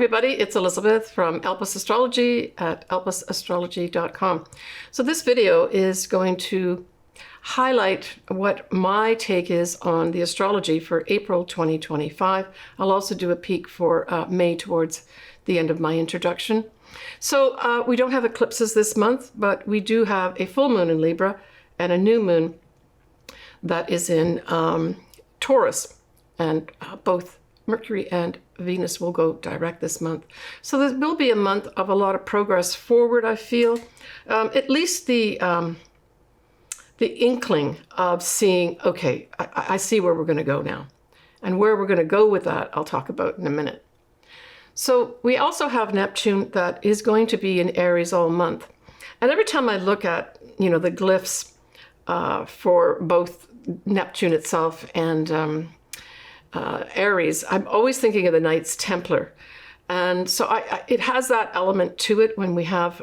everybody, it's Elizabeth from Apr Astrology at alpusastrology.com. So this video is going to highlight what my take is on the astrology for April 2025. I'll also do a peek for May towards the end of my introduction. So we don't have eclipses this month, but we do have a full moon in Libra and a new moon that is in Taurus, and both Mercury and Venus will go direct this month. So there will be a month of a lot of progress forward, I feel. At least the inkling of seeing, okay, I see where we're going to go now. And where we're going to go with that, I'll talk about in a minute. So we also have Neptune that is going to be in Aries all month. And every time I look at, the glyphs for both Neptune itself and Aries, I'm always thinking of the Knights Templar. And so it has that element to it when we have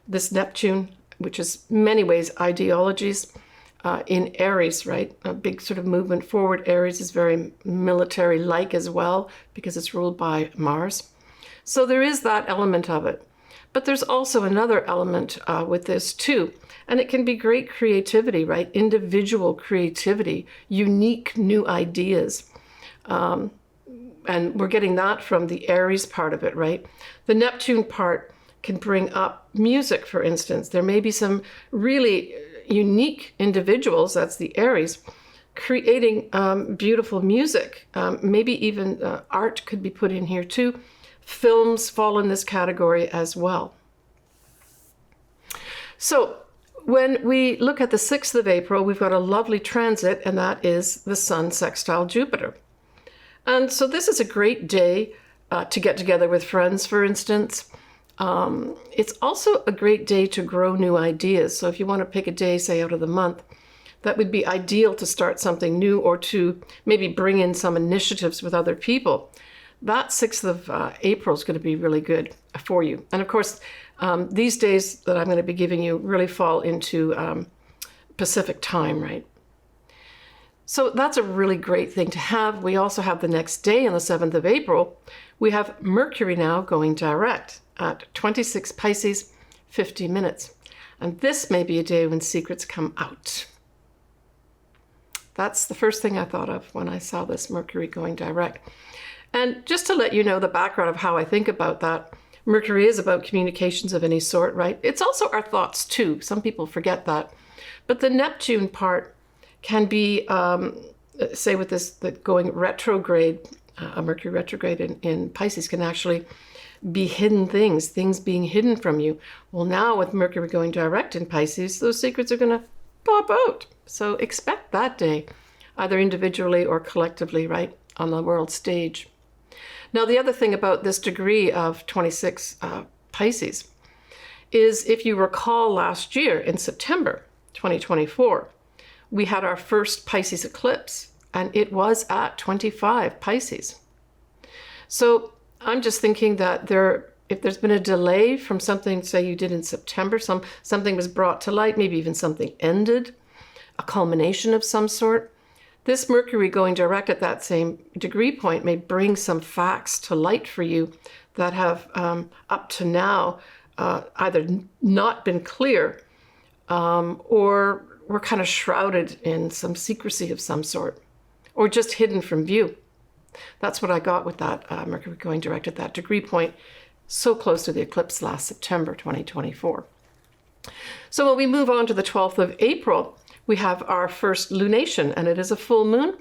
this Neptune, which is many ways ideologies in Aries, right? A big sort of movement forward. Aries is very military-like as well because it's ruled by Mars. So there is that element of it. But there's also another element with this too. And it can be great creativity, right? Individual creativity, unique new ideas. And we're getting that from the Aries part of it, right? The Neptune part can bring up music, for instance. There may be some really unique individuals, that's the Aries, creating beautiful music. Maybe even art could be put in here too. Films fall in this category as well. So when we look at the 6th of April, we've got a lovely transit, and that is the Sun sextile Jupiter. And so this is a great day to get together with friends, for instance. It's also a great day to grow new ideas. So if you want to pick a day, say out of the month, that would be ideal to start something new or to maybe bring in some initiatives with other people. That 6th of April is going to be really good for you. And of course, these days that I'm going to be giving you really fall into Pacific time, right? So that's a really great thing to have. We also have the next day on the 7th of April, we have Mercury now going direct at 26 Pisces, 50 minutes. And this may be a day when secrets come out. That's the first thing I thought of when I saw this Mercury going direct. And just to let you know the background of how I think about that, Mercury is about communications of any sort, right? It's also our thoughts too. Some people forget that. But the Neptune part can be, say with this, going retrograde, a Mercury retrograde in Pisces can actually be hidden things being hidden from you. Well, now with Mercury going direct in Pisces, those secrets are going to pop out. So expect that day, either individually or collectively, right, on the world stage. Now, the other thing about this degree of 26 Pisces is, if you recall last year in September 2024, we had our first Pisces eclipse, and it was at 25 Pisces. So I'm just thinking that if there's been a delay from something, say you did in September, something was brought to light, maybe even something ended, a culmination of some sort, this Mercury going direct at that same degree point may bring some facts to light for you that have up to now either not been clear or were kind of shrouded in some secrecy of some sort, or just hidden from view. That's what I got with that Mercury going direct at that degree point, so close to the eclipse last September 2024. So when we move on to the 12th of April, we have our first lunation, and it is a full moon.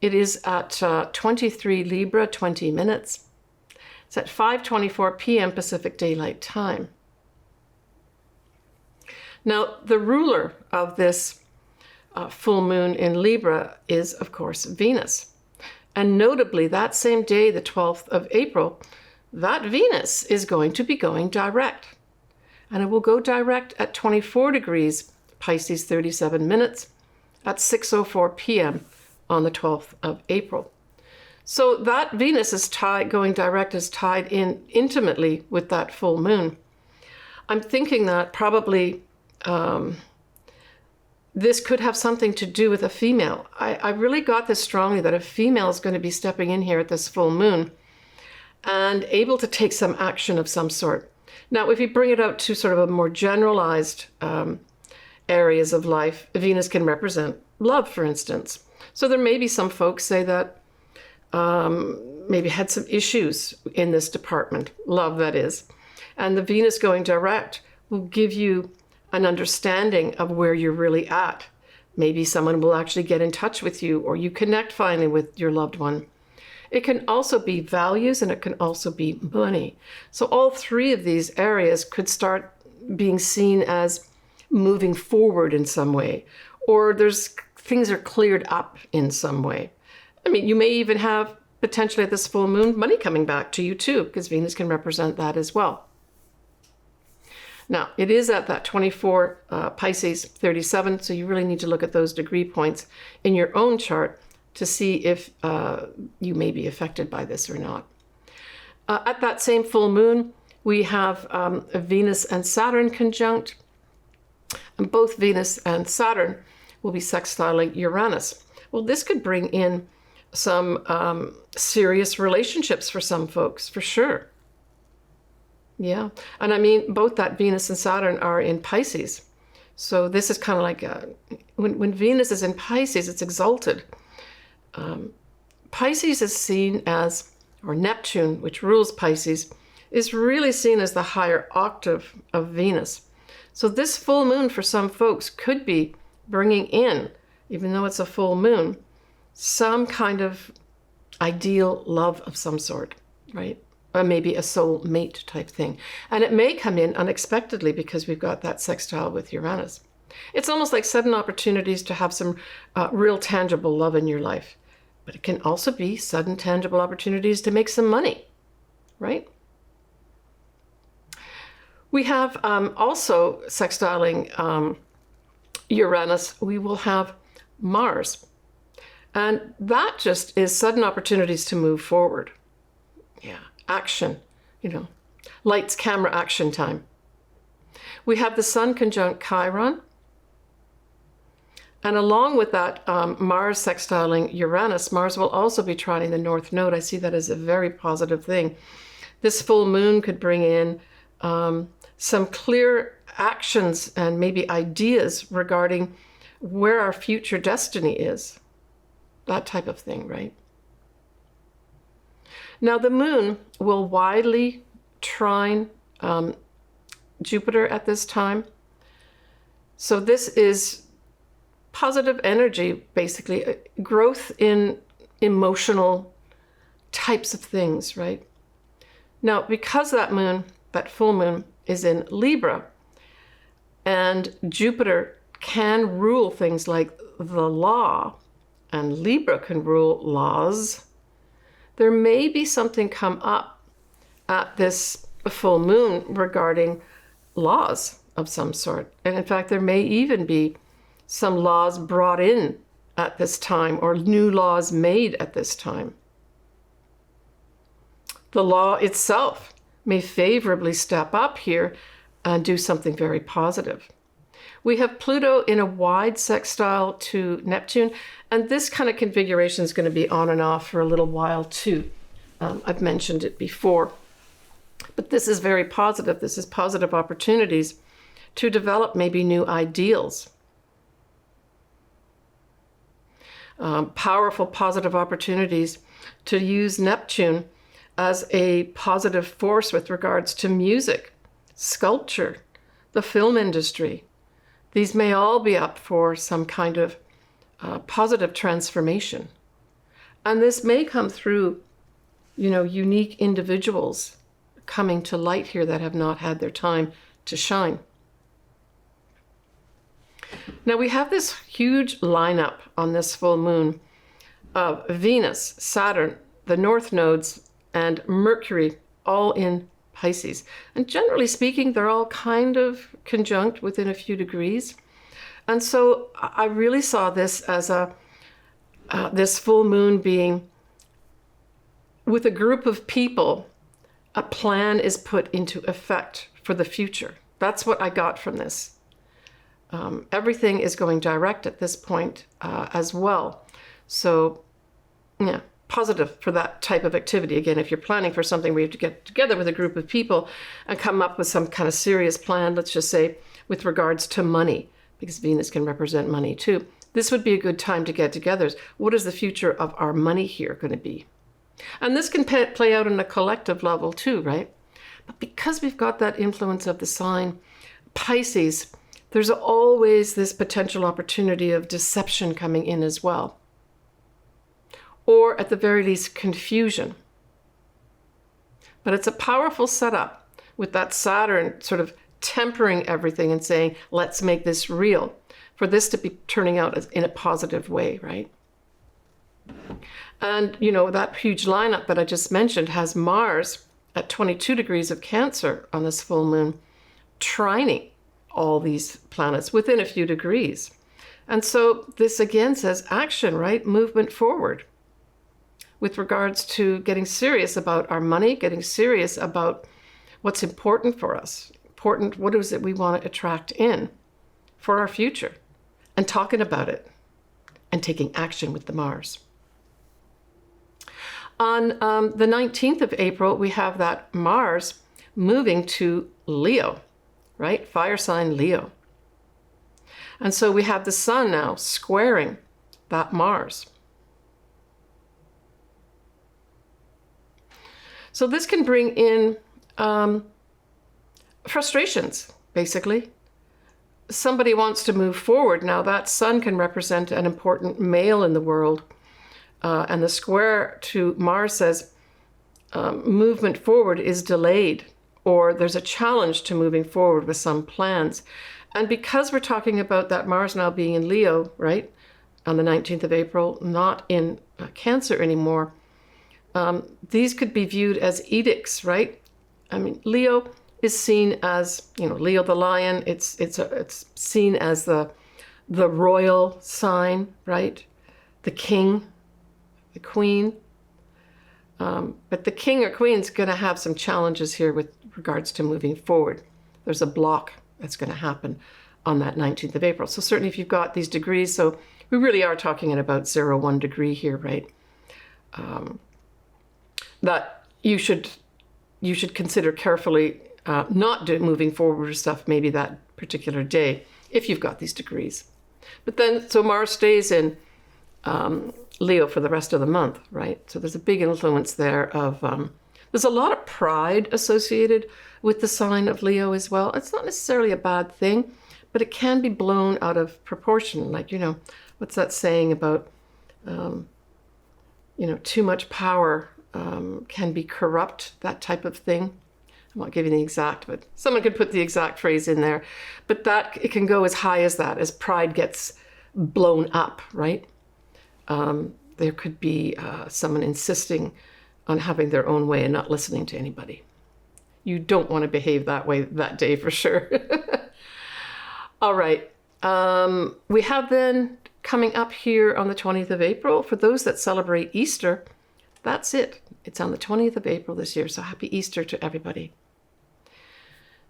It is at 23 Libra, 20 minutes. It's at 5:24 p.m. Pacific Daylight Time. Now, the ruler of this full moon in Libra is, of course, Venus. And notably, that same day, the 12th of April, that Venus is going to be going direct. And it will go direct at 24 degrees, Pisces, 37 minutes, at 6:04 p.m. on the 12th of April. So that Venus is going direct is tied in intimately with that full moon. I'm thinking that probably this could have something to do with a female. I really got this strongly that a female is going to be stepping in here at this full moon. and able to take some action of some sort. Now, if you bring it out to sort of a more generalized areas of life, Venus can represent love, for instance. So there may be some folks say that maybe had some issues in this department, love that is. And the Venus going direct will give you an understanding of where you're really at. Maybe someone will actually get in touch with you, or you connect finally with your loved one. It can also be values, and it can also be money. So all three of these areas could start being seen as moving forward in some way, or things are cleared up in some way. I mean, you may even have potentially at this full moon money coming back to you too, because Venus can represent that as well. Now, it is at that 24 Pisces 37, so you really need to look at those degree points in your own chart to see if you may be affected by this or not. At that same full moon, we have Venus and Saturn conjunct, and both Venus and Saturn will be sextiling Uranus. Well, this could bring in some serious relationships for some folks, for sure. Yeah, and I mean, both that Venus and Saturn are in Pisces. So this is kind of like when Venus is in Pisces, it's exalted. Pisces is seen as, or Neptune, which rules Pisces, is really seen as the higher octave of Venus. So this full moon for some folks could be bringing in, even though it's a full moon, some kind of ideal love of some sort, right? Or maybe a soul mate type thing. And it may come in unexpectedly because we've got that sextile with Uranus. It's almost like sudden opportunities to have some real tangible love in your life. But it can also be sudden tangible opportunities to make some money, right? We have also sextiling Uranus, we will have Mars. And that just is sudden opportunities to move forward. Yeah, action, lights, camera, action time. We have the Sun conjunct Chiron. And along with that, Mars sextiling Uranus, Mars will also be trining the North Node. I see that as a very positive thing. This full moon could bring in some clear actions and maybe ideas regarding where our future destiny is. That type of thing, right? Now, the moon will widely trine Jupiter at this time. So this is positive energy, basically, growth in emotional types of things, right? Now, because that moon, that full moon, is in Libra, and Jupiter can rule things like the law, and Libra can rule laws, there may be something come up at this full moon regarding laws of some sort. And in fact, there may even be some laws brought in at this time, or new laws made at this time. The law itself may favorably step up here and do something very positive. We have Pluto in a wide sextile to Neptune, and this kind of configuration is going to be on and off for a little while too. I've mentioned it before, but this is very positive. This is positive opportunities to develop maybe new ideals. Powerful positive opportunities to use Neptune as a positive force with regards to music, sculpture, the film industry. These may all be up for some kind of positive transformation. And this may come through, unique individuals coming to light here that have not had their time to shine. Now we have this huge lineup on this full moon of Venus, Saturn, the North Nodes, and Mercury, all in Pisces. And generally speaking, they're all kind of conjunct within a few degrees. And so I really saw this as this full moon being with a group of people, a plan is put into effect for the future. That's what I got from this. Everything is going direct at this point as well. So, yeah, positive for that type of activity. Again, if you're planning for something where you have to get together with a group of people and come up with some kind of serious plan, let's just say with regards to money, because Venus can represent money too. This would be a good time to get together. What is the future of our money here going to be? And this can play out on a collective level too, right? But because we've got that influence of the sign Pisces, there's always this potential opportunity of deception coming in as well. Or at the very least, confusion. But it's a powerful setup with that Saturn sort of tempering everything and saying, let's make this real, for this to be turning out in a positive way, right? And, you know, that huge lineup that I just mentioned has Mars at 22 degrees of Cancer on this full moon, trining all these planets within a few degrees. And so this again says action, right? Movement forward with regards to getting serious about our money, getting serious about what's important for us, what is it we want to attract in for our future, and talking about it and taking action with the Mars. On the 19th of April, we have that Mars moving to Leo, right? Fire sign Leo. And so we have the Sun now squaring that Mars. So this can bring in frustrations, basically. Somebody wants to move forward. Now that Sun can represent an important male in the world. And the square to Mars says movement forward is delayed, or there's a challenge to moving forward with some plans. And because we're talking about that Mars now being in Leo, right, on the 19th of April, not in Cancer anymore, these could be viewed as edicts, right? I mean, Leo is seen as, you know, Leo the lion. It's seen as the royal sign, right? The king, the queen. But the king or queen is going to have some challenges here with regards to moving forward. There's a block that's going to happen on that 19th of April. So certainly if you've got these degrees, so we really are talking at about 0-1 degree here, right? That you should consider carefully not moving forward with stuff maybe that particular day if you've got these degrees. But then, so Mars stays in Leo for the rest of the month, right? So there's a big influence there of, there's a lot of pride associated with the sign of Leo as well. It's not necessarily a bad thing, but it can be blown out of proportion. Like, you know, what's that saying about, you know, too much power can be corrupt, that type of thing. I'm not giving the exact, but someone could put the exact phrase in there. But that, it can go as high as that, as pride gets blown up, right? There could be someone insisting on having their own way and not listening to anybody. You don't want to behave that way that day for sure. All right. We have then coming up here on the 20th of April, for those that celebrate Easter, that's it. It's on the 20th of April this year. So happy Easter to everybody.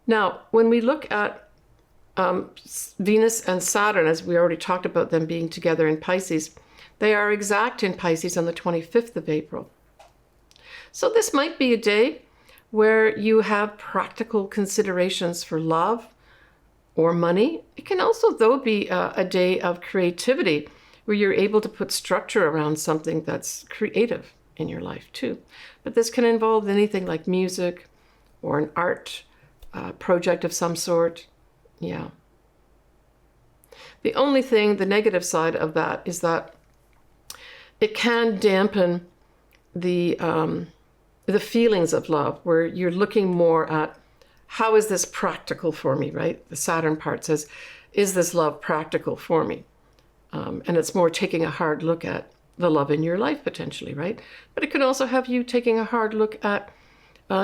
Now, when we look at Venus and Saturn, as we already talked about them being together in Pisces, they are exact in Pisces on the 25th of April. So this might be a day where you have practical considerations for love or money. It can also, though, be a day of creativity where you're able to put structure around something that's creative in your life too. But this can involve anything like music or an art project of some sort. Yeah. The only thing, the negative side of that, is that it can dampen the feelings of love, where you're looking more at how is this practical for me, right? The Saturn part says, is this love practical for me? And it's more taking a hard look at the love in your life potentially, right? But it can also have you taking a hard look at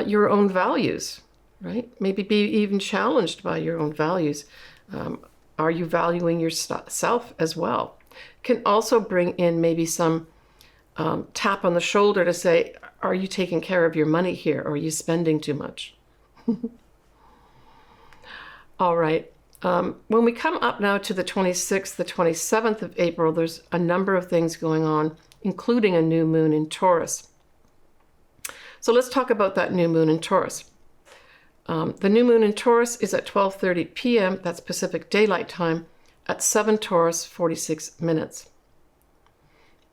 your own values, right? Maybe be even challenged by your own values. Are you valuing yourself as well? Can also bring in maybe some tap on the shoulder to say, are you taking care of your money here? Or are you spending too much? All right. When we come up now to the 26th, the 27th of April, there's a number of things going on, including a new moon in Taurus. So let's talk about that new moon in Taurus. The new moon in Taurus is at 12:30 p.m., that's Pacific Daylight Time, at 7 Taurus, 46 minutes.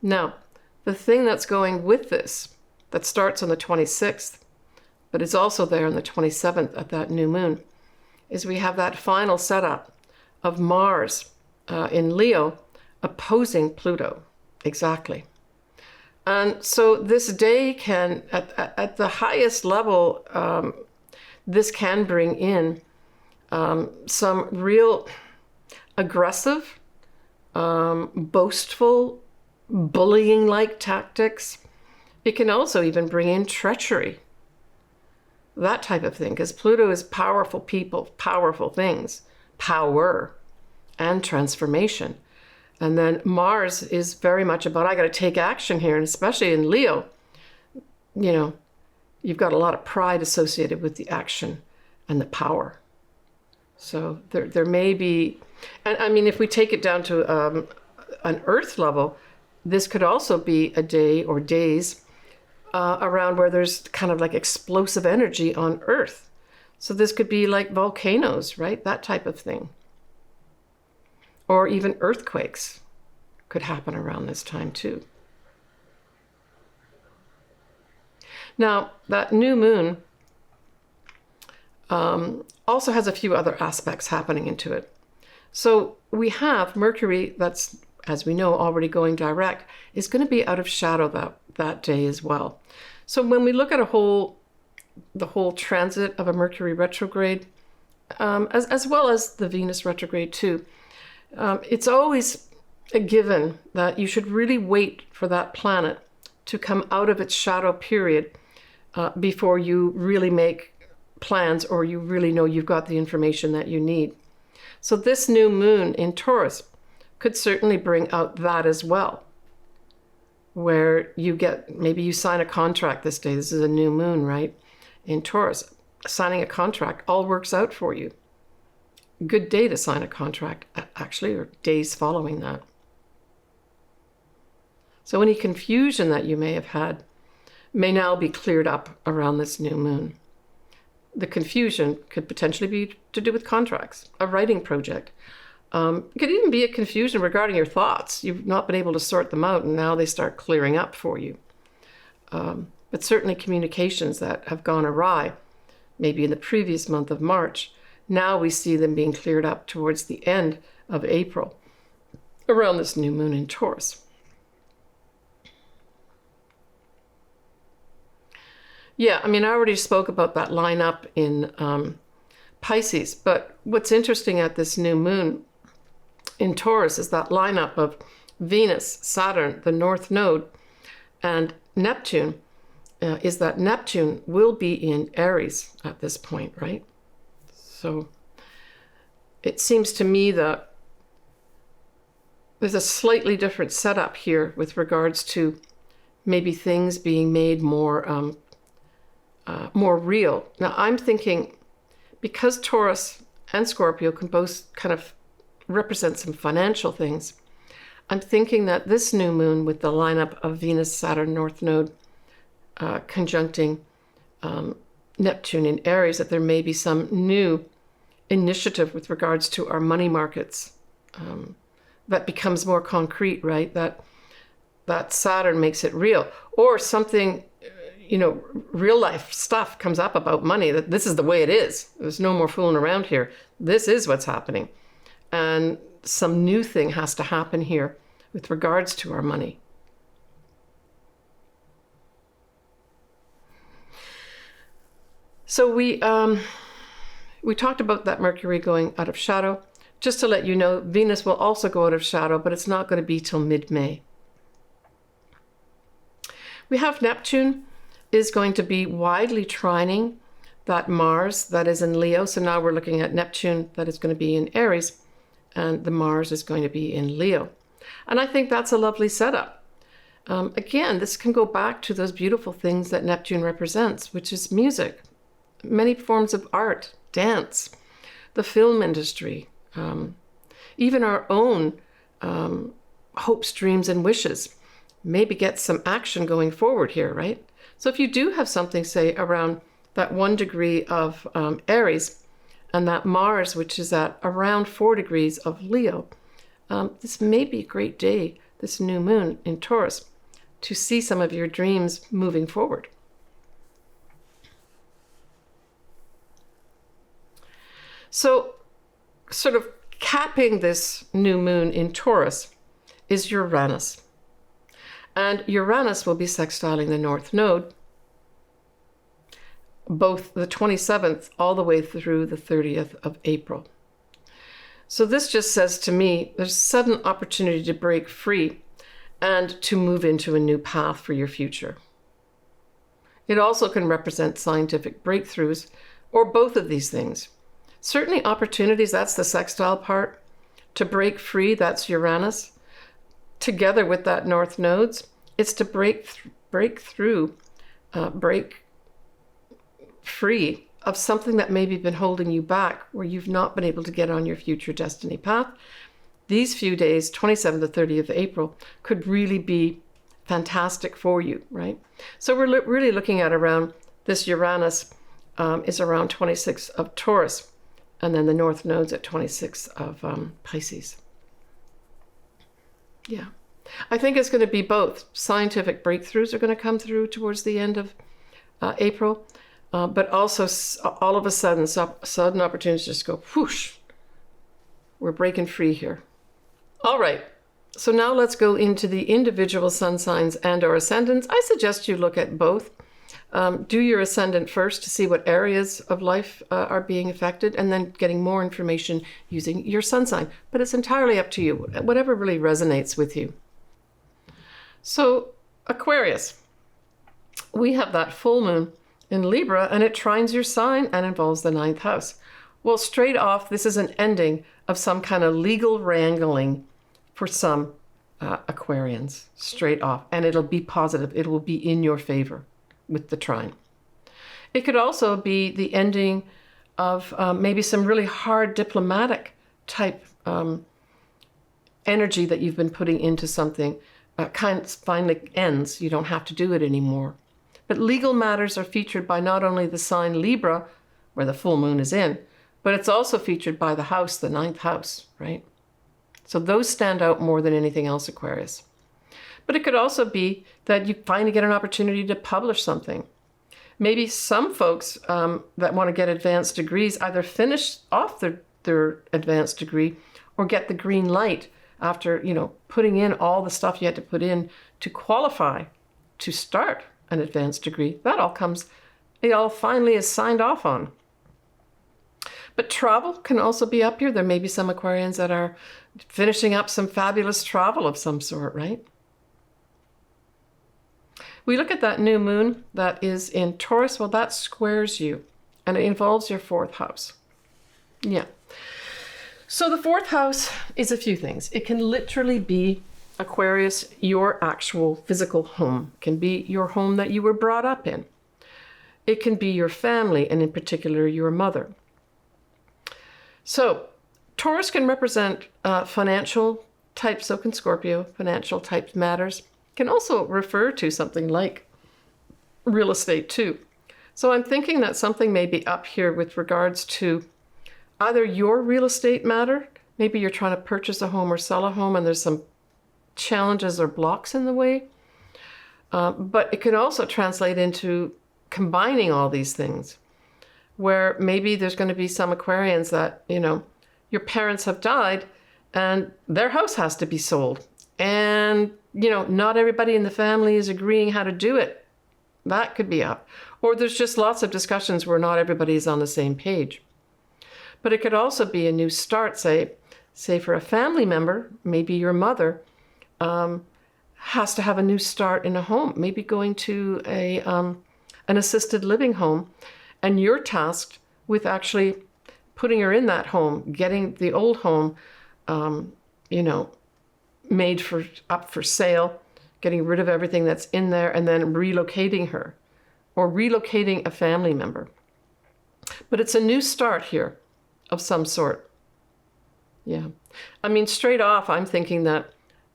Now, the thing that's going with this, that starts on the 26th, but is also there on the 27th at that new moon, is we have that final setup of Mars in Leo opposing Pluto. Exactly. And so this day can, at the highest level, this can bring in some real aggressive, boastful, bullying-like tactics. It can also even bring in treachery, that type of thing, because Pluto is powerful people, powerful things, power and transformation. And then Mars is very much about, I got to take action here, and especially in Leo, you know, you've got a lot of pride associated with the action and the power. So there may be, and I mean, if we take it down to an Earth level, this could also be a day or days around where there's kind of like explosive energy on Earth. So this could be like volcanoes, right? That type of thing. Or even earthquakes could happen around this time too. Now, that new moon also has a few other aspects happening into it. So we have Mercury, that's, as we know, already going direct, is going to be out of shadow that day as well. So when we look at the whole transit of a Mercury retrograde, as well as the Venus retrograde too, it's always a given that you should really wait for that planet to come out of its shadow period before you really make plans or you really know you've got the information that you need. So this new moon in Taurus could certainly bring out that as well, where you get, maybe you sign a contract this day. This is a new moon, right? In Taurus, signing a contract all works out for you. Good day to sign a contract, actually, or days following that. So any confusion that you may have had may now be cleared up around this new moon. The confusion could potentially be to do with contracts, a writing project. It could even be a confusion regarding your thoughts. You've not been able to sort them out, and now they start clearing up for you. But certainly communications that have gone awry, maybe in the previous month of March, now we see them being cleared up towards the end of April, around this new moon in Taurus. Yeah, I mean, I already spoke about that lineup in Pisces, but what's interesting at this new moon in Taurus is that lineup of Venus, Saturn, the North Node, and Neptune, is that Neptune will be in Aries at this point, right? So it seems to me that there's a slightly different setup here with regards to maybe things being made more real. Now I'm thinking, because Taurus and Scorpio can both kind of represent some financial things, I'm thinking that this new moon with the lineup of Venus, Saturn, North Node conjuncting Neptune in Aries, that there may be some new initiative with regards to our money markets that becomes more concrete, right? That Saturn makes it real, or something, real life stuff comes up about money, that this is the way it is. There's no more fooling around here. This is what's happening. And some new thing has to happen here with regards to our money. So we talked about that Mercury going out of shadow. Just to let you know, Venus will also go out of shadow, but it's not going to be till mid-May. We have Neptune is going to be widely trining that Mars that is in Leo. So now we're looking at Neptune that is going to be in Aries, and the Mars is going to be in Leo. And I think that's a lovely setup. Again, this can go back to those beautiful things that Neptune represents, which is music, many forms of art, dance, the film industry, even our own hopes, dreams, and wishes. Maybe get some action going forward here, right? So if you do have something, say, around that 1 degree of Aries, and that Mars, which is at around 4 degrees of Leo, this may be a great day, this new moon in Taurus, to see some of your dreams moving forward. So, sort of capping this new moon in Taurus is Uranus. And Uranus will be sextiling the North Node, both the 27th all the way through the 30th of April. So this just says to me, there's sudden opportunity to break free and to move into a new path for your future. It also can represent scientific breakthroughs, or both of these things. Certainly opportunities, that's the sextile part. To break free, that's Uranus. Together with that North Nodes, it's to break free of something that maybe been holding you back, where you've not been able to get on your future destiny path. These few days, 27th to 30th of April, could really be fantastic for you, right? So we're really looking at around this Uranus is around 26 of Taurus, and then the North Nodes at 26 of Pisces. Yeah. I think it's going to be both. Scientific breakthroughs are going to come through towards the end of April, but also all of a sudden, sudden opportunities just go whoosh. We're breaking free here. All right. So now let's go into the individual sun signs and or ascendants. I suggest you look at both. Do your ascendant first to see what areas of life are being affected, and then getting more information using your sun sign. But it's entirely up to you, whatever really resonates with you. So Aquarius, we have that full moon in Libra, and it trines your sign and involves the 9th house. Well, straight off, this is an ending of some kind of legal wrangling for some Aquarians, straight off. And it'll be positive. It will be in your favor with the trine. It could also be the ending of maybe some really hard diplomatic type energy that you've been putting into something. Kind of finally ends. You don't have to do it anymore. But legal matters are featured by not only the sign Libra, where the full moon is in, but it's also featured by the house, the 9th house, right? So those stand out more than anything else, Aquarius. But it could also be that you finally get an opportunity to publish something. Maybe some folks that want to get advanced degrees either finish off their advanced degree or get the green light after, putting in all the stuff you had to put in to qualify to start an advanced degree. It all finally is signed off on. But travel can also be up here. There may be some Aquarians that are finishing up some fabulous travel of some sort, right? We look at that new moon that is in Taurus. Well, that squares you, and it involves your 4th house. Yeah. So the 4th house is a few things. It can literally be, Aquarius, your actual physical home. It can be your home that you were brought up in. It can be your family, and in particular, your mother. So Taurus can represent financial type, so can Scorpio, financial type matters. Can also refer to something like real estate too. So I'm thinking that something may be up here with regards to either your real estate matter, maybe you're trying to purchase a home or sell a home and there's some challenges or blocks in the way. But it can also translate into combining all these things, where maybe there's going to be some Aquarians that, your parents have died and their house has to be sold. And, not everybody in the family is agreeing how to do it. That could be up. Or there's just lots of discussions where not everybody is on the same page. But it could also be a new start, say for a family member, maybe your mother has to have a new start in a home, maybe going to an assisted living home, and you're tasked with actually putting her in that home, getting the old home, made up for sale, getting rid of everything that's in there, and then relocating her or relocating a family member. But it's a new start here of some sort. Yeah. I mean, straight off, I'm thinking that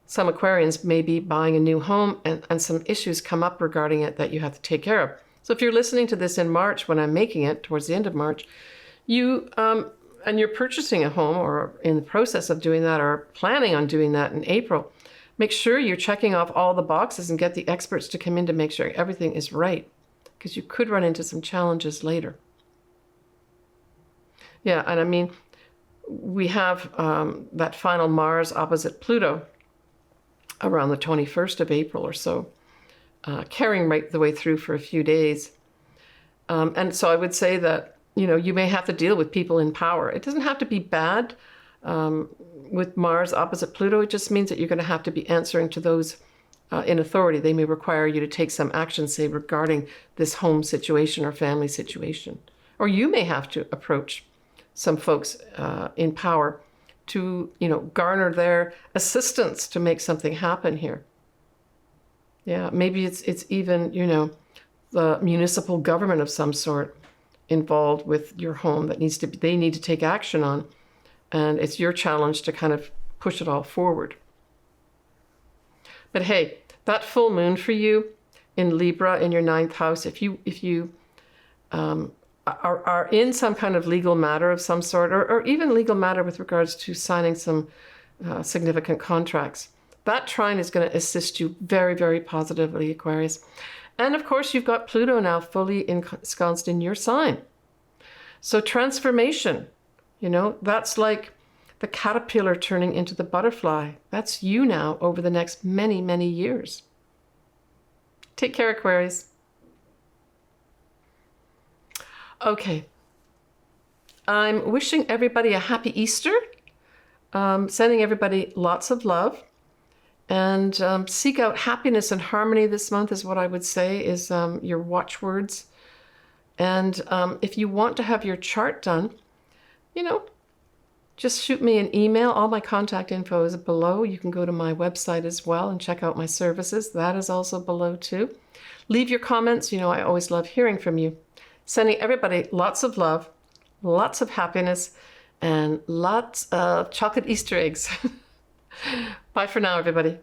some Aquarians may be buying a new home and some issues come up regarding it that you have to take care of. So if you're listening to this in March, when I'm making it, towards the end of March, you and you're purchasing a home or in the process of doing that or planning on doing that in April, make sure you're checking off all the boxes and get the experts to come in to make sure everything is right, because you could run into some challenges later. Yeah, and I mean, we have that final Mars opposite Pluto around the 21st of April or so, carrying right the way through for a few days. And so I would say that, you know, you may have to deal with people in power. It doesn't have to be bad. With Mars opposite Pluto, it just means that you're going to have to be answering to those in authority. They may require you to take some action, say, regarding this home situation or family situation. Or you may have to approach some folks in power to, you know, garner their assistance to make something happen here. Yeah, maybe it's even, you know, the municipal government of some sort involved with your home that they need to take action on. And it's your challenge to kind of push it all forward. But hey, that full moon for you in Libra in your 9th house, if you are in some kind of legal matter of some sort, or even legal matter with regards to signing some significant contracts, that trine is going to assist you very, very positively, Aquarius. And of course, you've got Pluto now fully ensconced in your sign. So transformation, you know, that's like the caterpillar turning into the butterfly. That's you now over the next many, many years. Take care, Aquarius. Okay. I'm wishing everybody a happy Easter. Sending everybody lots of love. And seek out happiness and harmony this month is what I would say is your watchwords. And if you want to have your chart done, you know, just shoot me an email. All my contact info is below. You can go to my website as well and check out my services. That is also below too. Leave your comments. You know, I always love hearing from you. Sending everybody lots of love, lots of happiness, and lots of chocolate Easter eggs. Bye for now, everybody.